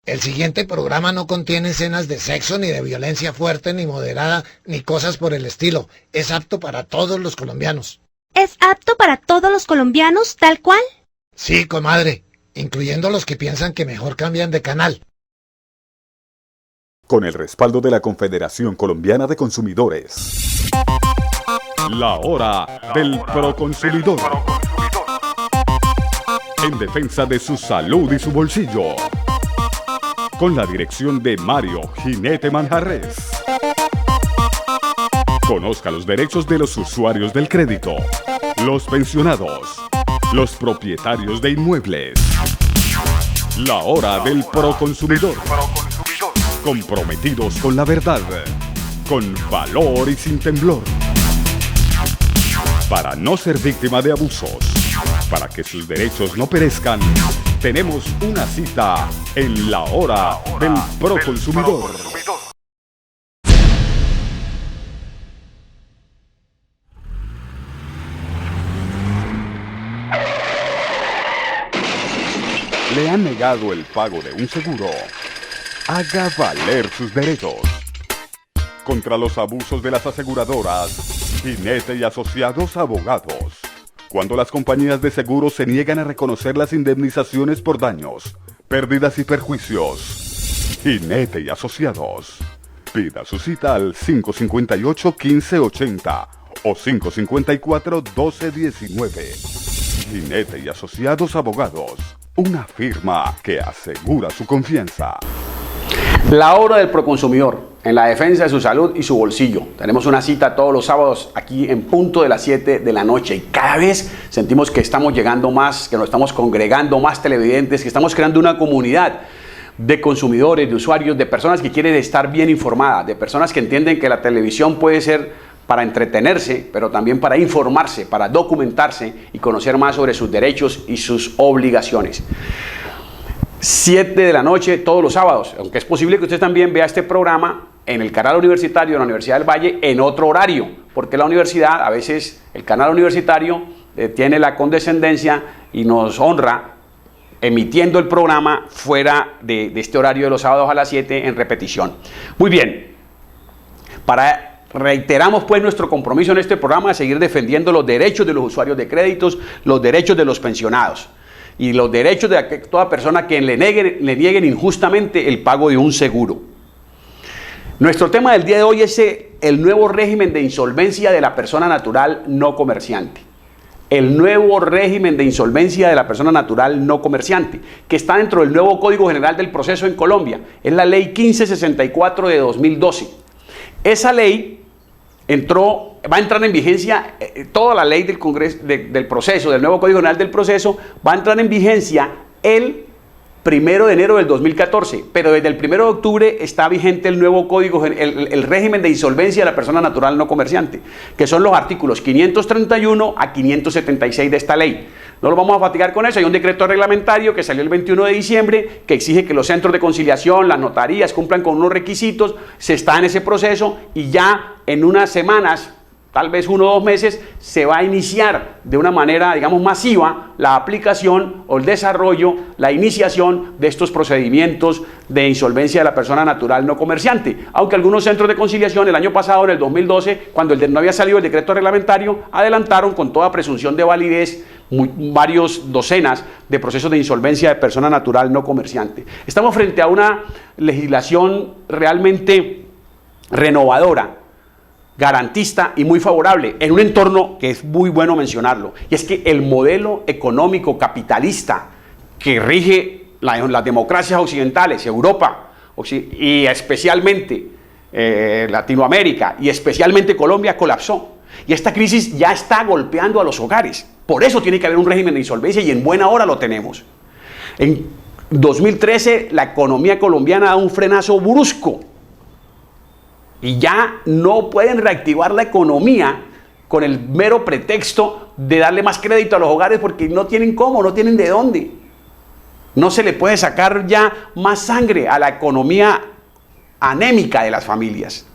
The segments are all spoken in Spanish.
El siguiente programa no contiene escenas de sexo, ni de violencia fuerte, ni moderada, ni cosas por el estilo. Es apto para todos los colombianos. ¿Es apto para todos los colombianos, tal cual? Sí, comadre, incluyendo los que piensan que mejor cambian de canal. Con el respaldo de la Confederación Colombiana de Consumidores. La hora del proconsumidor. En defensa de su salud y su bolsillo. Con la dirección de Mario Jinete Manjarres. Conozca los derechos de los usuarios del crédito, los pensionados, los propietarios de inmuebles. La hora del proconsumidor. Comprometidos con la verdad, con valor y sin temblor. Para no ser víctima de abusos, para que sus derechos no perezcan, tenemos una cita en la hora del proconsumidor. ¿Le han negado el pago de un seguro? Haga valer sus derechos. Contra los abusos de las aseguradoras, Jinete y Asociados Abogados. Cuando las compañías de seguros se niegan a reconocer las indemnizaciones por daños, pérdidas y perjuicios. Jinete y Asociados. Pida su cita al 558-1580 o 554-1219. Jinete y Asociados Abogados. Una firma que asegura su confianza. La hora del proconsumidor, en la defensa de su salud y su bolsillo. Tenemos una cita todos los sábados aquí en punto de las 7 de la noche y cada vez sentimos que estamos llegando más, que nos estamos congregando más televidentes, que estamos creando una comunidad de consumidores, de usuarios, de personas que quieren estar bien informadas, de personas que entienden que la televisión puede ser para entretenerse, pero también para informarse, para documentarse y conocer más sobre sus derechos y sus obligaciones. 7 de la noche todos los sábados, aunque es posible que usted también vea este programa en el canal universitario de la Universidad del Valle en otro horario, porque la universidad, a veces el canal universitario tiene la condescendencia y nos honra emitiendo el programa fuera de este horario de los sábados a las 7 en repetición. Muy bien, reiteramos pues nuestro compromiso en este programa de seguir defendiendo los derechos de los usuarios de créditos, los derechos de los pensionados y los derechos de toda persona que le nieguen injustamente el pago de un seguro. Nuestro tema del día de hoy es el nuevo régimen de insolvencia de la persona natural no comerciante. El nuevo régimen de insolvencia de la persona natural no comerciante, que está dentro del nuevo Código General del Proceso en Colombia. Es la Ley 1564 de 2012. Esa ley va a entrar en vigencia, toda la ley del Congreso, del proceso, del nuevo Código General del Proceso, va a entrar en vigencia el 1 de enero del 2014, pero desde el 1 de octubre está vigente el nuevo código, el régimen de insolvencia de la persona natural no comerciante, que son los artículos 531 a 576 de esta ley. No lo vamos a fatigar con eso, hay un decreto reglamentario que salió el 21 de diciembre que exige que los centros de conciliación, las notarías cumplan con unos requisitos, se está en ese proceso y ya en unas semanas, tal vez 1 o 2 meses, se va a iniciar de una manera, digamos, masiva la aplicación o el desarrollo, la iniciación de estos procedimientos de insolvencia de la persona natural no comerciante. Aunque algunos centros de conciliación el año pasado, en el 2012, cuando no había salido el decreto reglamentario, adelantaron con toda presunción de validez varios docenas de procesos de insolvencia de persona natural no comerciante. Estamos frente a una legislación realmente renovadora, garantista y muy favorable en un entorno que es muy bueno mencionarlo, y es que el modelo económico capitalista que rige las democracias occidentales, Europa y especialmente Latinoamérica y especialmente Colombia, colapsó. Y esta crisis ya está golpeando a los hogares. Por eso tiene que haber un régimen de insolvencia y en buena hora lo tenemos. En 2013 la economía colombiana da un frenazo brusco y ya no pueden reactivar la economía con el mero pretexto de darle más crédito a los hogares porque no tienen cómo, no tienen de dónde. No se le puede sacar ya más sangre a la economía anémica de las familias.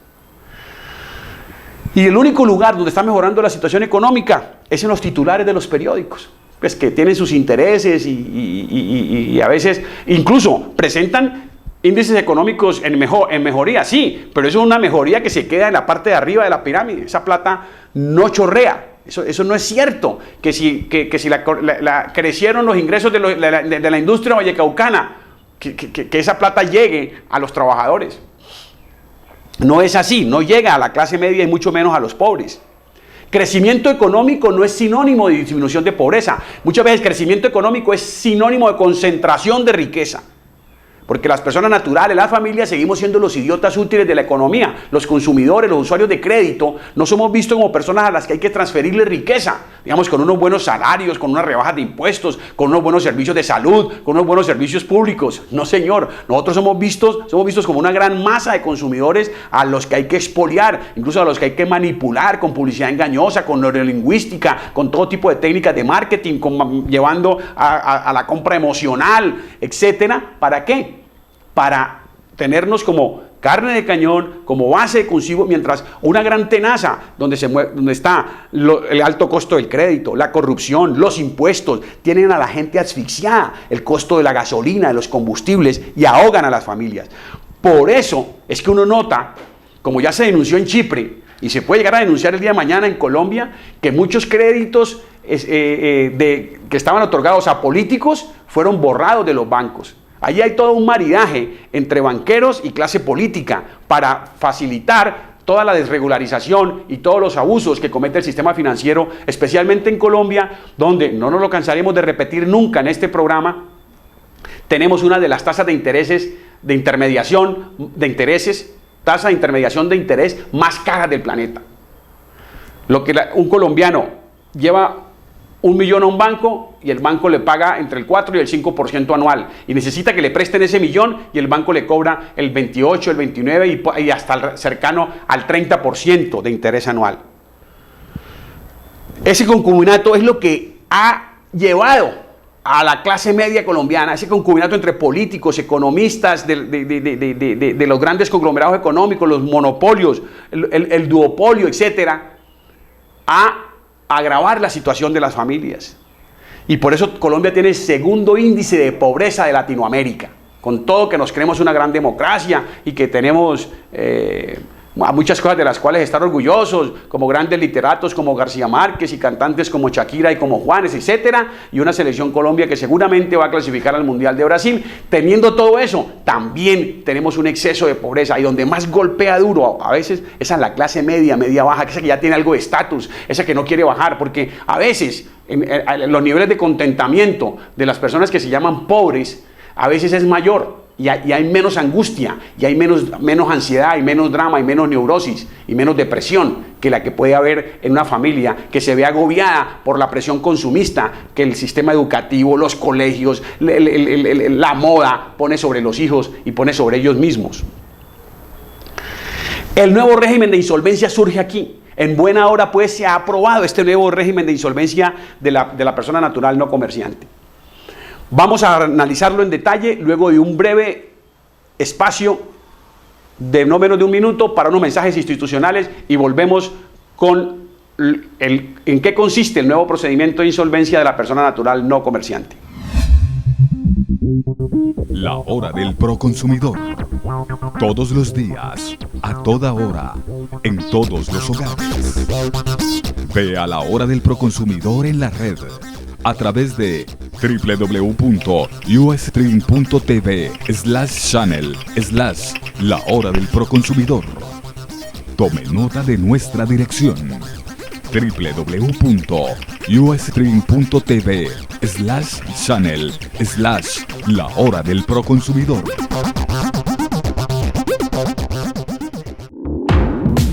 Y el único lugar donde está mejorando la situación económica es en los titulares de los periódicos. pues, que tienen sus intereses y a veces incluso presentan índices económicos en mejoría, sí, pero eso es una mejoría que se queda en la parte de arriba de la pirámide. Esa plata no chorrea. Eso no es cierto, que si crecieron los ingresos de la industria vallecaucana, que esa plata llegue a los trabajadores. No es así, no llega a la clase media y mucho menos a los pobres. Crecimiento económico no es sinónimo de disminución de pobreza. Muchas veces crecimiento económico es sinónimo de concentración de riqueza. Porque las personas naturales, las familias, seguimos siendo los idiotas útiles de la economía. Los consumidores, los usuarios de crédito, no somos vistos como personas a las que hay que transferirle riqueza. Digamos, con unos buenos salarios, con unas rebajas de impuestos, con unos buenos servicios de salud, con unos buenos servicios públicos. No, señor. Nosotros somos vistos como una gran masa de consumidores a los que hay que expoliar, incluso a los que hay que manipular con publicidad engañosa, con neurolingüística, con todo tipo de técnicas de marketing, llevando a la compra emocional, etcétera. ¿Para qué? Para tenernos como carne de cañón, como base de consigo, mientras una gran tenaza donde está el alto costo del crédito, la corrupción, los impuestos, tienen a la gente asfixiada, el costo de la gasolina, de los combustibles, y ahogan a las familias. Por eso es que uno nota, como ya se denunció en Chipre, y se puede llegar a denunciar el día de mañana en Colombia, que muchos créditos que estaban otorgados a políticos fueron borrados de los bancos. Allí hay todo un maridaje entre banqueros y clase política para facilitar toda la desregularización y todos los abusos que comete el sistema financiero, especialmente en Colombia, donde no nos lo cansaremos de repetir nunca en este programa. Tenemos una de las tasas de intereses de intermediación de intereses, tasa de intermediación de interés más caras del planeta. Lo que un colombiano lleva 1 millón a un banco y el banco le paga entre el 4 y el 5% anual, y necesita que le presten ese millón y el banco le cobra el 28, el 29 y hasta cercano al 30% de interés anual. Ese concubinato es lo que ha llevado a la clase media colombiana, ese concubinato entre políticos, economistas de los grandes conglomerados económicos, los monopolios, el duopolio, etcétera, a agravar la situación de las familias. Y por eso Colombia tiene el segundo índice de pobreza de Latinoamérica, con todo que nos creemos una gran democracia y que tenemos muchas cosas de las cuales estar orgullosos, como grandes literatos como García Márquez y cantantes como Shakira y como Juanes, etcétera, y una selección Colombia que seguramente va a clasificar al Mundial de Brasil. Teniendo todo eso, también tenemos un exceso de pobreza, y donde más golpea duro a veces esa es la clase media, media baja, esa que ya tiene algo de estatus, esa que no quiere bajar, porque a veces los niveles de contentamiento de las personas que se llaman pobres a veces es mayor. Y hay menos angustia, y hay menos ansiedad, y menos drama, y menos neurosis, y menos depresión que la que puede haber en una familia que se ve agobiada por la presión consumista que el sistema educativo, los colegios, la moda pone sobre los hijos y pone sobre ellos mismos. El nuevo régimen de insolvencia surge aquí. En buena hora, pues, se ha aprobado este nuevo régimen de insolvencia de la persona natural no comerciante. Vamos a analizarlo en detalle luego de un breve espacio de no menos de 1 minuto para unos mensajes institucionales, y volvemos con en qué consiste el nuevo procedimiento de insolvencia de la persona natural no comerciante. La hora del proconsumidor. Todos los días, a toda hora, en todos los hogares. Ve a la hora del proconsumidor en la red a través de www.ustream.tv/channel/La Hora del Proconsumidor. Tome nota de nuestra dirección: www.ustream.tv/channel/La Hora del Proconsumidor.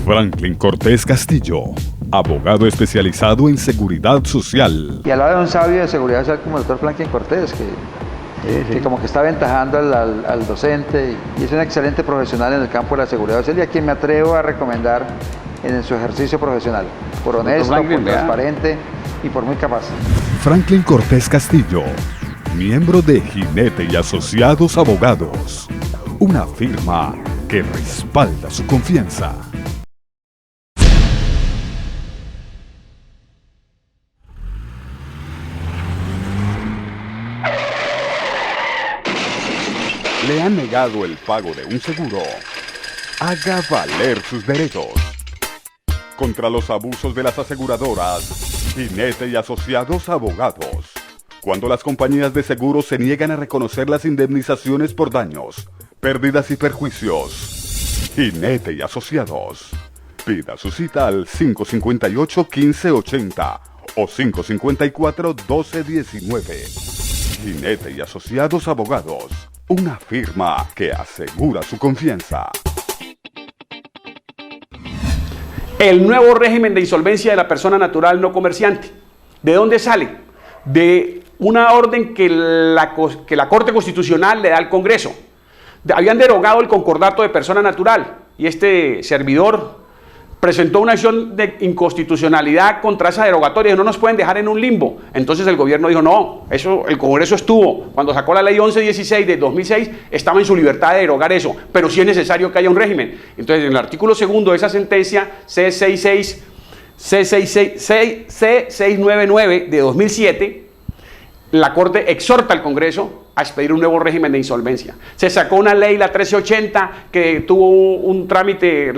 Franklin Cortés Castillo, abogado especializado en seguridad social. Y al lado de un sabio de seguridad social como el doctor Franklin Cortés, que como que está aventajando al docente, y es un excelente profesional en el campo de la seguridad social, y a quien me atrevo a recomendar en su ejercicio profesional, por honesto, por transparente y por muy capaz. Franklin Cortés Castillo, miembro de Jinete y Asociados Abogados, una firma que respalda su confianza. le han negado el pago de un seguro, haga valer sus derechos. Contra los abusos de las aseguradoras, Jinete y Asociados Abogados. Cuando las compañías de seguros se niegan a reconocer las indemnizaciones por daños, pérdidas y perjuicios. Jinete y Asociados. Pida su cita al 558-1580 o 554-1219. Jinete y Asociados Abogados. Una firma que asegura su confianza. El nuevo régimen de insolvencia de la persona natural no comerciante. ¿De dónde sale? De una orden que la Corte Constitucional le da al Congreso. Habían derogado el concordato de persona natural y este servidor presentó una acción de inconstitucionalidad contra esa derogatoria. No nos pueden dejar en un limbo. Entonces el gobierno dijo, no, eso el Congreso estuvo, cuando sacó la ley 1116 de 2006, estaba en su libertad de derogar eso, pero sí es necesario que haya un régimen. Entonces en el artículo segundo de esa sentencia, C699 de 2007, la Corte exhorta al Congreso a expedir un nuevo régimen de insolvencia. Se sacó una ley, la 1380, que tuvo un trámite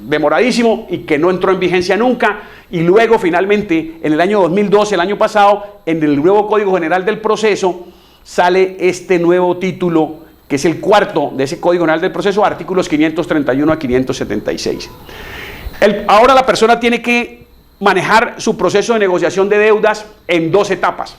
demoradísimo y que no entró en vigencia nunca, y luego finalmente, en el año 2012, el año pasado, en el nuevo Código General del Proceso, sale este nuevo título, que es el cuarto de ese Código General del Proceso, artículos 531 a 576. Ahora la persona tiene que manejar su proceso de negociación de deudas en dos etapas.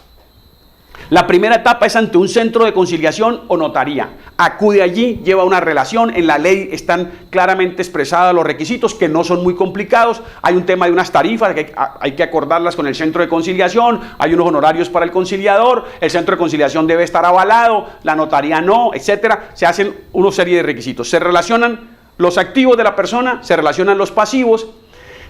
La primera etapa es ante un centro de conciliación o notaría. Acude allí, lleva una relación, en la ley están claramente expresados los requisitos que no son muy complicados. Hay un tema de unas tarifas que hay que acordarlas con el centro de conciliación, hay unos honorarios para el conciliador, el centro de conciliación debe estar avalado, la notaría no, etcétera. Se hacen una serie de requisitos. Se relacionan los activos de la persona, se relacionan los pasivos.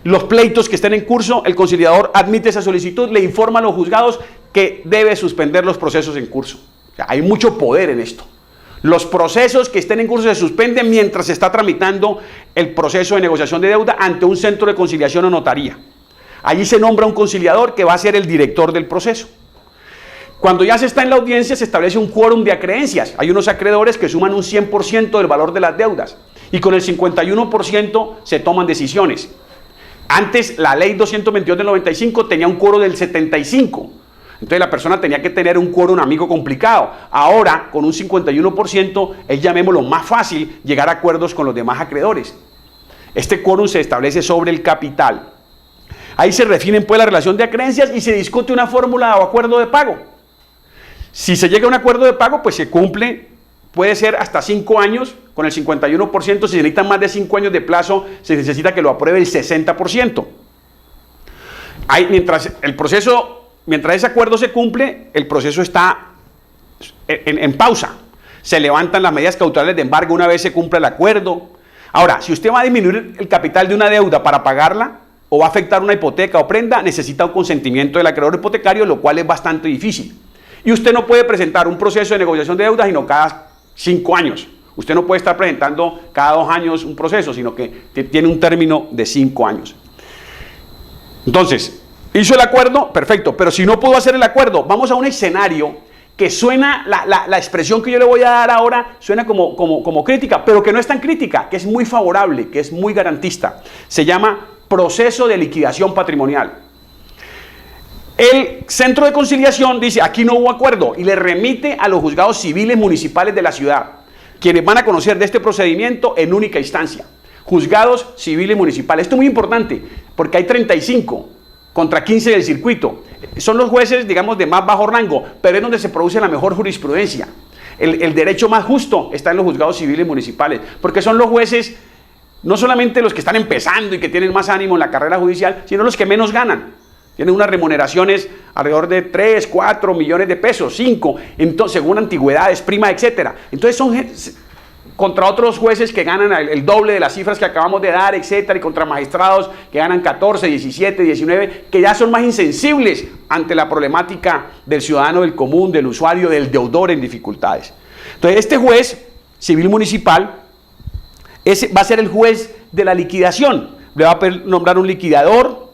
Los pleitos que estén en curso, el conciliador admite esa solicitud, le informa a los juzgados que debe suspender los procesos en curso. O sea, hay mucho poder en esto. Los procesos que estén en curso se suspenden mientras se está tramitando el proceso de negociación de deuda ante un centro de conciliación o notaría. Allí se nombra un conciliador que va a ser el director del proceso. Cuando ya se está en la audiencia se establece un quórum de acreencias. Hay unos acreedores que suman un 100% del valor de las deudas y con el 51% se toman decisiones. Antes la ley 222 del 95 tenía un quórum del 75%. Entonces la persona tenía que tener un quórum amigo complicado. Ahora, con un 51%, es, llamémoslo, más fácil llegar a acuerdos con los demás acreedores. Este quórum se establece sobre el capital. Ahí se definen pues la relación de acreencias y se discute una fórmula o acuerdo de pago. Si se llega a un acuerdo de pago, pues se cumple, puede ser hasta 5 años, con el 51%. Si se necesitan más de 5 años de plazo, se necesita que lo apruebe el 60%. Mientras ese acuerdo se cumple, el proceso está en pausa. Se levantan las medidas cautelares de embargo una vez se cumpla el acuerdo. Ahora, si usted va a disminuir el capital de una deuda para pagarla, o va a afectar una hipoteca o prenda, necesita un consentimiento del acreedor hipotecario, lo cual es bastante difícil. Y usted no puede presentar un proceso de negociación de deuda sino cada 5 años. Usted no puede estar presentando cada 2 años un proceso, sino que tiene un término de 5 años. Entonces, hizo el acuerdo, perfecto, pero si no pudo hacer el acuerdo, vamos a un escenario que suena, la expresión que yo le voy a dar ahora suena como crítica, pero que no es tan crítica, que es muy favorable, que es muy garantista. Se llama proceso de liquidación patrimonial. El centro de conciliación dice, aquí no hubo acuerdo, y le remite a los juzgados civiles municipales de la ciudad, quienes van a conocer de este procedimiento en única instancia. Juzgados civiles municipales. Esto es muy importante, porque hay 35 contra 15 del circuito. Son los jueces, digamos, de más bajo rango, pero es donde se produce la mejor jurisprudencia. El derecho más justo está en los juzgados civiles municipales, porque son los jueces, no solamente los que están empezando y que tienen más ánimo en la carrera judicial, sino los que menos ganan. Tienen unas remuneraciones alrededor de 3, 4 millones de pesos, 5, entonces, según antigüedades, prima, etc. Entonces son contra otros jueces que ganan el doble de las cifras que acabamos de dar, etcétera, y contra magistrados que ganan 14, 17, 19, que ya son más insensibles ante la problemática del ciudadano del común, del usuario, del deudor en dificultades. Entonces este juez civil municipal va a ser el juez de la liquidación. Le va a nombrar un liquidador,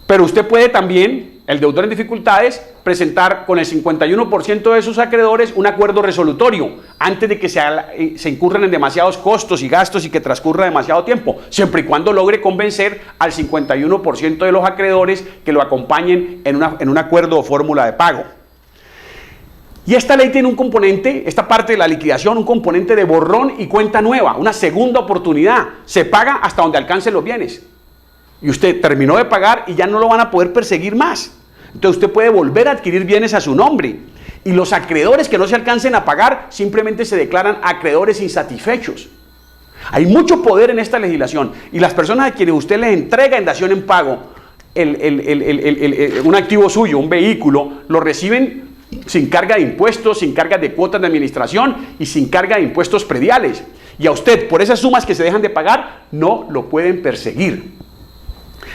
pero usted puede también, el deudor en dificultades, presentar con el 51% de sus acreedores un acuerdo resolutorio antes de que se incurran en demasiados costos y gastos y que transcurra demasiado tiempo, siempre y cuando logre convencer al 51% de los acreedores que lo acompañen en un acuerdo o fórmula de pago. Y esta ley tiene un componente, esta parte de la liquidación, un componente de borrón y cuenta nueva, una segunda oportunidad. Se paga hasta donde alcancen los bienes. Y usted terminó de pagar y ya no lo van a poder perseguir más. Entonces usted puede volver a adquirir bienes a su nombre. Y los acreedores que no se alcancen a pagar simplemente se declaran acreedores insatisfechos. Hay mucho poder en esta legislación. Y las personas a quienes usted les entrega en dación en pago un activo suyo, un vehículo, lo reciben sin carga de impuestos, sin carga de cuotas de administración y sin carga de impuestos prediales. Y a usted, por esas sumas que se dejan de pagar, no lo pueden perseguir.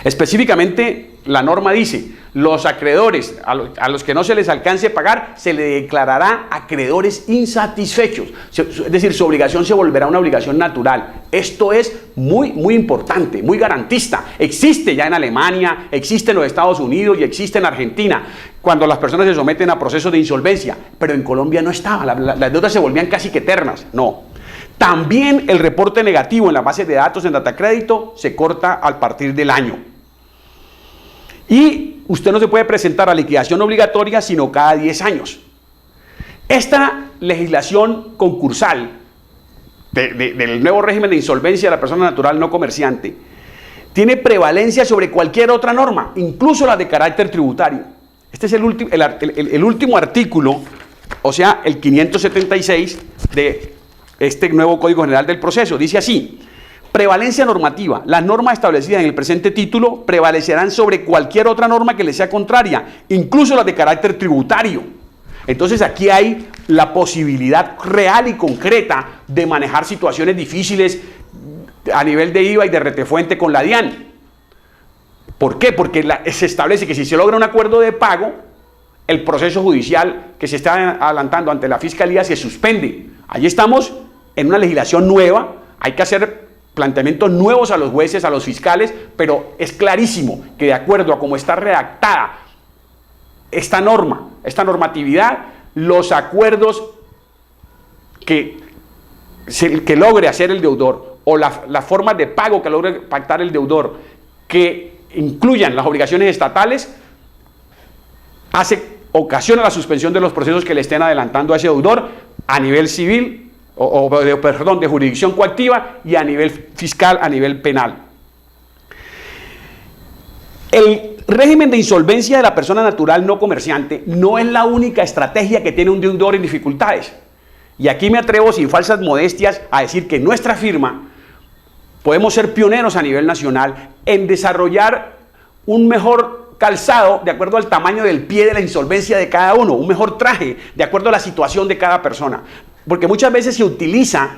Específicamente, la norma dice, los acreedores a los que no se les alcance a pagar, se le declarará acreedores insatisfechos. Es decir, su obligación se volverá una obligación natural. Esto es muy, muy importante, muy garantista. Existe ya en Alemania, existe en los Estados Unidos y existe en Argentina, cuando las personas se someten a procesos de insolvencia. Pero en Colombia no estaba, las deudas se volvían casi que eternas. No. También el reporte negativo en la base de datos en Datacrédito se corta a partir del año. Y usted no se puede presentar a liquidación obligatoria sino cada 10 años. Esta legislación concursal del nuevo régimen de insolvencia de la persona natural no comerciante tiene prevalencia sobre cualquier otra norma, incluso la de carácter tributario. Este es el último artículo, o sea, el 576 de este nuevo Código General del Proceso. Dice así: prevalencia normativa. Las normas establecidas en el presente título prevalecerán sobre cualquier otra norma que les sea contraria, incluso las de carácter tributario. Entonces aquí hay la posibilidad real y concreta de manejar situaciones difíciles a nivel de IVA y de retefuente con la DIAN. ¿Por qué? Porque se establece que si se logra un acuerdo de pago, el proceso judicial que se está adelantando ante la Fiscalía se suspende. Allí estamos en una legislación nueva, hay que hacer planteamientos nuevos a los jueces, a los fiscales, pero es clarísimo que de acuerdo a cómo está redactada esta norma, esta normatividad, los acuerdos que logre hacer el deudor o las formas de pago que logre pactar el deudor que incluyan las obligaciones estatales, ocasiona la suspensión de los procesos que le estén adelantando a ese deudor a nivel civil, de jurisdicción coactiva y a nivel fiscal, a nivel penal. El régimen de insolvencia de la persona natural no comerciante no es la única estrategia que tiene un deudor en dificultades. Y aquí me atrevo sin falsas modestias a decir que nuestra firma podemos ser pioneros a nivel nacional en desarrollar un mejor calzado de acuerdo al tamaño del pie de la insolvencia de cada uno, un mejor traje de acuerdo a la situación de cada persona. Porque muchas veces se utiliza,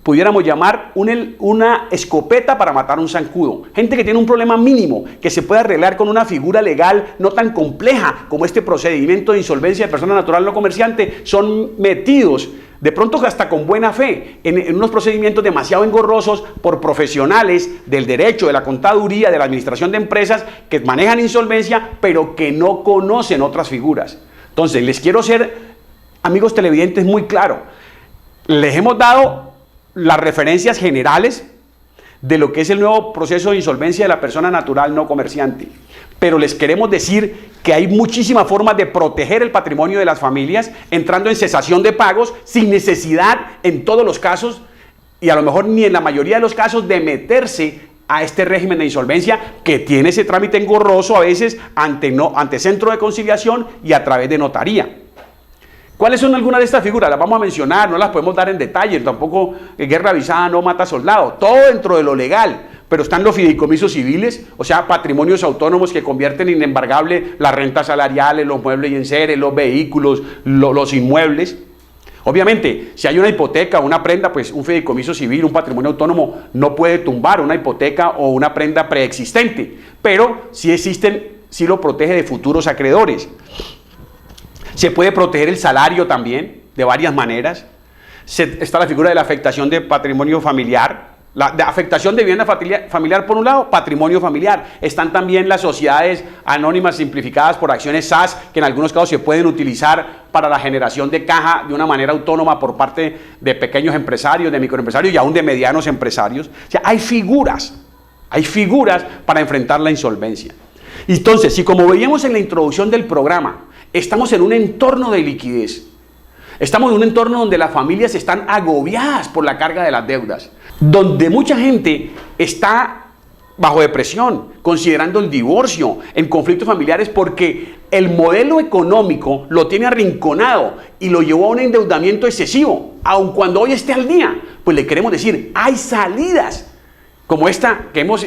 pudiéramos llamar, una escopeta para matar un zancudo. Gente que tiene un problema mínimo, que se puede arreglar con una figura legal no tan compleja como este procedimiento de insolvencia de persona natural no comerciante, son metidos, de pronto hasta con buena fe, en unos procedimientos demasiado engorrosos por profesionales del derecho, de la contaduría, de la administración de empresas, que manejan insolvencia, pero que no conocen otras figuras. Entonces, les quiero ser, amigos televidentes, muy claro. Les hemos dado las referencias generales de lo que es el nuevo proceso de insolvencia de la persona natural no comerciante. Pero les queremos decir que hay muchísimas formas de proteger el patrimonio de las familias, entrando en cesación de pagos, sin necesidad en todos los casos, y a lo mejor ni en la mayoría de los casos, de meterse a este régimen de insolvencia que tiene ese trámite engorroso a veces ante centro de conciliación y a través de notaría. ¿Cuáles son algunas de estas figuras? Las vamos a mencionar, no las podemos dar en detalle, tampoco guerra avisada no mata soldado, todo dentro de lo legal, pero están los fideicomisos civiles, o sea, patrimonios autónomos que convierten inembargable las rentas salariales, los muebles y enseres, los vehículos, los inmuebles. Obviamente, si hay una hipoteca o una prenda, pues un fideicomiso civil, un patrimonio autónomo no puede tumbar una hipoteca o una prenda preexistente, pero sí lo protege de futuros acreedores. Se puede proteger el salario también, de varias maneras. Está la figura de la afectación de patrimonio familiar, La de afectación de vivienda familiar por un lado, patrimonio familiar. Están también las sociedades anónimas simplificadas por acciones SAS, que en algunos casos se pueden utilizar para la generación de caja de una manera autónoma por parte de pequeños empresarios, de microempresarios y aún de medianos empresarios. O sea, hay figuras para enfrentar la insolvencia. Entonces, si como veíamos en la introducción del programa, estamos en un entorno de liquidez, estamos en un entorno donde las familias están agobiadas por la carga de las deudas, donde mucha gente está bajo depresión, considerando el divorcio, en conflictos familiares, porque el modelo económico lo tiene arrinconado y lo llevó a un endeudamiento excesivo, aun cuando hoy esté al día. Pues le queremos decir, hay salidas como esta que hemos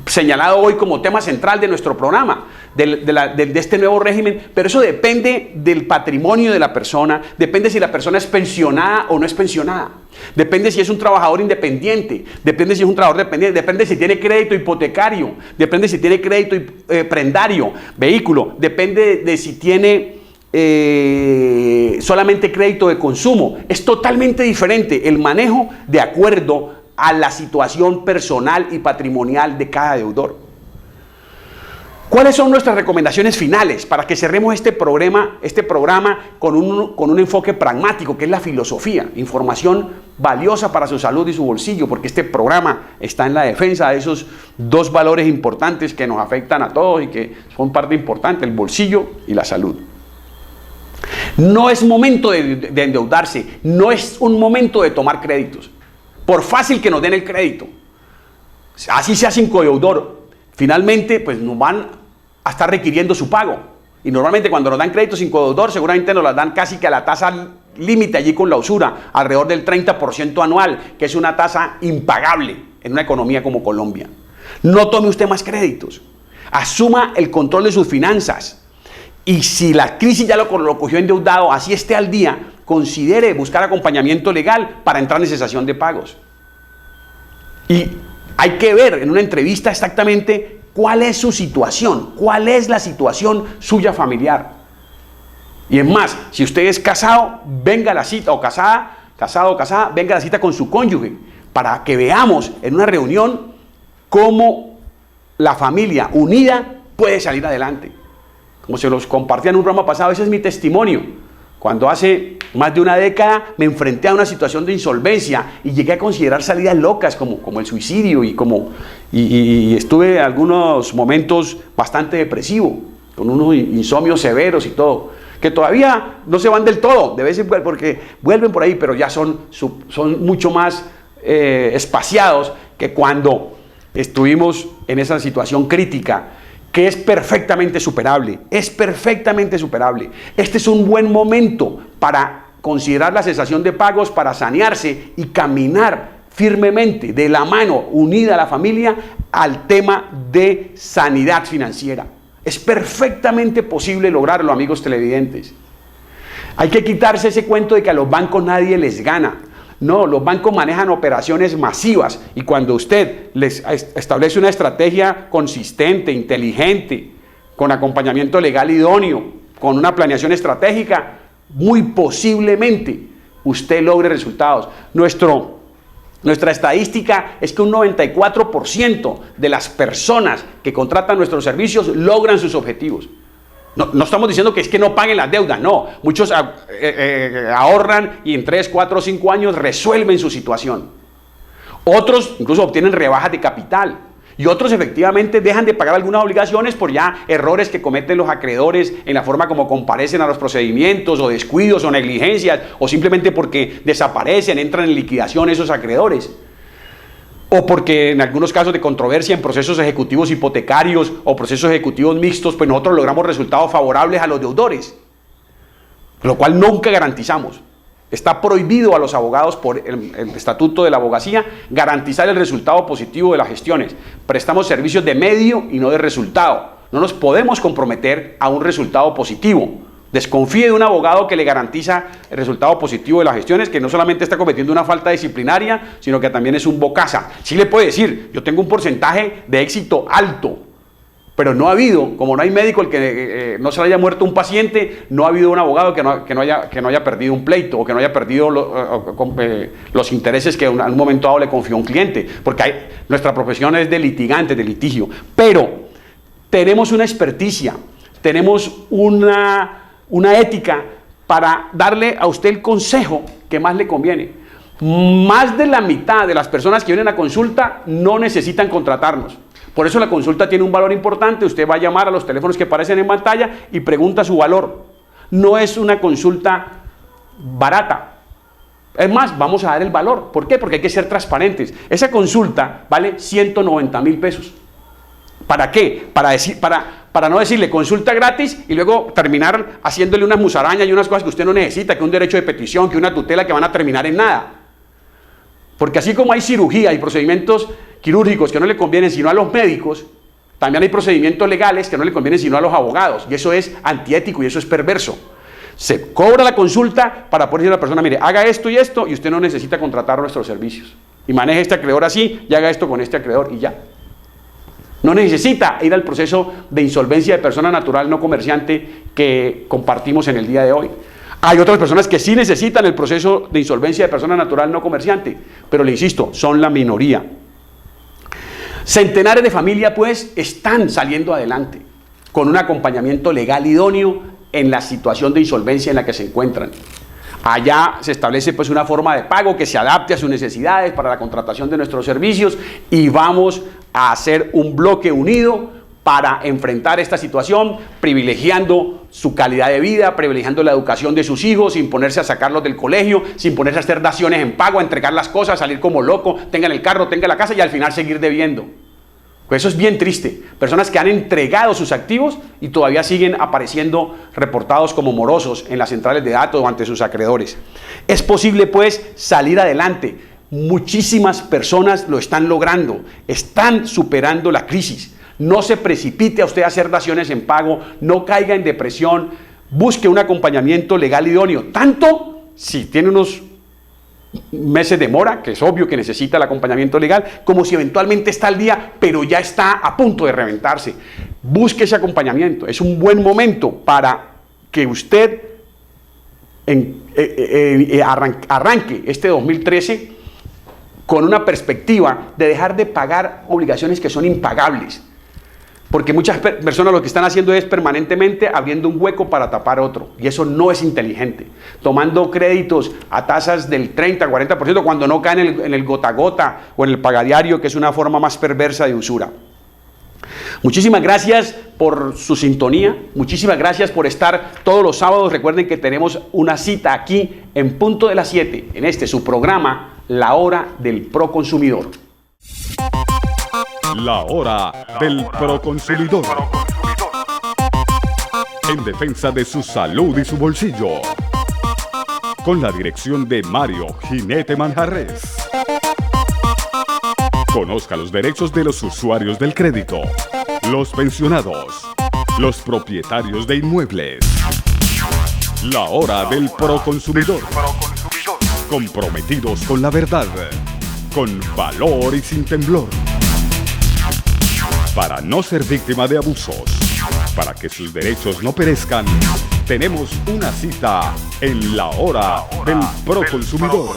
señalado hoy como tema central de nuestro programa, de este nuevo régimen, pero eso depende del patrimonio de la persona, depende si la persona es pensionada o no es pensionada, depende si es un trabajador independiente, depende si es un trabajador dependiente, depende si tiene crédito hipotecario, depende si tiene crédito prendario, vehículo, depende de si tiene solamente crédito de consumo. Es totalmente diferente el manejo de acuerdo a la situación personal y patrimonial de cada deudor. ¿Cuáles son nuestras recomendaciones finales para que cerremos este programa con un enfoque pragmático, que es la filosofía? Información valiosa para su salud y su bolsillo, porque este programa está en la defensa de esos dos valores importantes que nos afectan a todos y que son parte importante, el bolsillo y la salud. No es momento de endeudarse, no es un momento de tomar créditos, por fácil que nos den el crédito, así sea sin codeudor, finalmente pues nos van a estar requiriendo su pago. Y normalmente cuando nos dan crédito sin codeudor, seguramente nos las dan casi que a la tasa límite allí con la usura, alrededor del 30% anual, que es una tasa impagable en una economía como Colombia. No tome usted más créditos, asuma el control de sus finanzas. Y si la crisis ya lo cogió endeudado, así esté al día, considere buscar acompañamiento legal para entrar en cesación de pagos. Y hay que ver en una entrevista exactamente cuál es su situación, cuál es la situación suya familiar. Y es más, si usted es casado, venga a la cita, o casado o casada, venga a la cita con su cónyuge, para que veamos en una reunión cómo la familia unida puede salir adelante. Como se los compartí en un programa pasado, ese es mi testimonio. Cuando hace más de una década me enfrenté a una situación de insolvencia y llegué a considerar salidas locas como el suicidio y estuve en algunos momentos bastante depresivo, con unos insomnios severos y todo, que todavía no se van del todo, de vez en cuando, porque vuelven por ahí, pero ya son mucho más espaciados que cuando estuvimos en esa situación crítica, que es perfectamente superable, Este es un buen momento para considerar la cesación de pagos, para sanearse y caminar firmemente de la mano, unida a la familia, al tema de sanidad financiera. Es perfectamente posible lograrlo, amigos televidentes. Hay que quitarse ese cuento de que a los bancos nadie les gana. No, los bancos manejan operaciones masivas y cuando usted les establece una estrategia consistente, inteligente, con acompañamiento legal idóneo, con una planeación estratégica, muy posiblemente usted logre resultados. Nuestra estadística es que un 94% de las personas que contratan nuestros servicios logran sus objetivos. No estamos diciendo que es que no paguen las deudas, no. Muchos ahorran y en 3, 4 o 5 años resuelven su situación. Otros incluso obtienen rebajas de capital. Y otros efectivamente dejan de pagar algunas obligaciones por ya errores que cometen los acreedores en la forma como comparecen a los procedimientos, o descuidos o negligencias, o simplemente porque desaparecen, entran en liquidación esos acreedores. O porque en algunos casos de controversia en procesos ejecutivos hipotecarios o procesos ejecutivos mixtos, pues nosotros logramos resultados favorables a los deudores, lo cual nunca garantizamos. Está prohibido a los abogados por el Estatuto de la Abogacía garantizar el resultado positivo de las gestiones. Prestamos servicios de medio y no de resultado. No nos podemos comprometer a un resultado positivo. Desconfíe de un abogado que le garantiza el resultado positivo de las gestiones, que no solamente está cometiendo una falta disciplinaria, sino que también es un bocaza. Sí le puede decir, yo tengo un porcentaje de éxito alto, Pero no ha habido, como no hay médico el que no se le haya muerto un paciente, no ha habido un abogado que no haya perdido un pleito o que no haya perdido los intereses que en un momento dado le confió un cliente, porque nuestra profesión es de litigantes, de litigio. Pero tenemos una experticia, tenemos una ética para darle a usted el consejo que más le conviene. Más de la mitad de las personas que vienen a consulta no necesitan contratarnos. Por eso la consulta tiene un valor importante. Usted va a llamar a los teléfonos que aparecen en pantalla y pregunta su valor. No es una consulta barata. Es más, vamos a dar el valor. ¿Por qué? Porque hay que ser transparentes. Esa consulta vale 190.000 pesos. ¿Para qué? Para no decirle consulta gratis y luego terminar haciéndole unas musarañas y unas cosas que usted no necesita, que un derecho de petición, que una tutela, que van a terminar en nada. Porque así como hay cirugía y procedimientos quirúrgicos que no le convienen sino a los médicos, también hay procedimientos legales que no le convienen sino a los abogados, y eso es antiético y eso es perverso. Se cobra la consulta para poder decir a la persona, mire, haga esto y usted no necesita contratar nuestros servicios, y maneje este acreedor así, y haga esto con este acreedor, y ya. No necesita ir al proceso de insolvencia de persona natural no comerciante que compartimos en el día de hoy. Hay otras personas que sí necesitan el proceso de insolvencia de persona natural no comerciante, pero le insisto, son la minoría. Centenares de familias pues están saliendo adelante con un acompañamiento legal idóneo en la situación de insolvencia en la que se encuentran. Allá se establece pues una forma de pago que se adapte a sus necesidades para la contratación de nuestros servicios, y vamos a hacer un bloque unido para enfrentar esta situación, privilegiando su calidad de vida, privilegiando la educación de sus hijos, sin ponerse a sacarlos del colegio, sin ponerse a hacer daciones en pago, a entregar las cosas, salir como loco, tengan el carro, tengan la casa y al final seguir debiendo. Pues eso es bien triste. Personas que han entregado sus activos y todavía siguen apareciendo reportados como morosos en las centrales de datos o ante sus acreedores. Es posible pues salir adelante. Muchísimas personas lo están logrando, están superando la crisis. No se precipite a usted a hacer daciones en pago, no caiga en depresión, busque un acompañamiento legal idóneo, tanto si tiene unos meses de mora, que es obvio que necesita el acompañamiento legal, como si eventualmente está al día, pero ya está a punto de reventarse. Busque ese acompañamiento, es un buen momento para que usted arranque este 2013 con una perspectiva de dejar de pagar obligaciones que son impagables. Porque muchas personas lo que están haciendo es permanentemente abriendo un hueco para tapar otro. Y eso no es inteligente. Tomando créditos a tasas del 30-40% cuando no caen en el gota a gota o en el pagadiario, que es una forma más perversa de usura. Muchísimas gracias por su sintonía. Muchísimas gracias por estar todos los sábados. Recuerden que tenemos una cita aquí en punto de las 7, en su programa, La Hora del Proconsumidor. La Hora del Proconsumidor. En defensa de su salud y su bolsillo. Con la dirección de Mario Jinete Manjarrés. Conozca los derechos de los usuarios del crédito, los pensionados, los propietarios de inmuebles. La Hora del Proconsumidor. Comprometidos con la verdad, con valor y sin temblor. Para no ser víctima de abusos, para que sus derechos no perezcan, tenemos una cita en La Hora del Proconsumidor.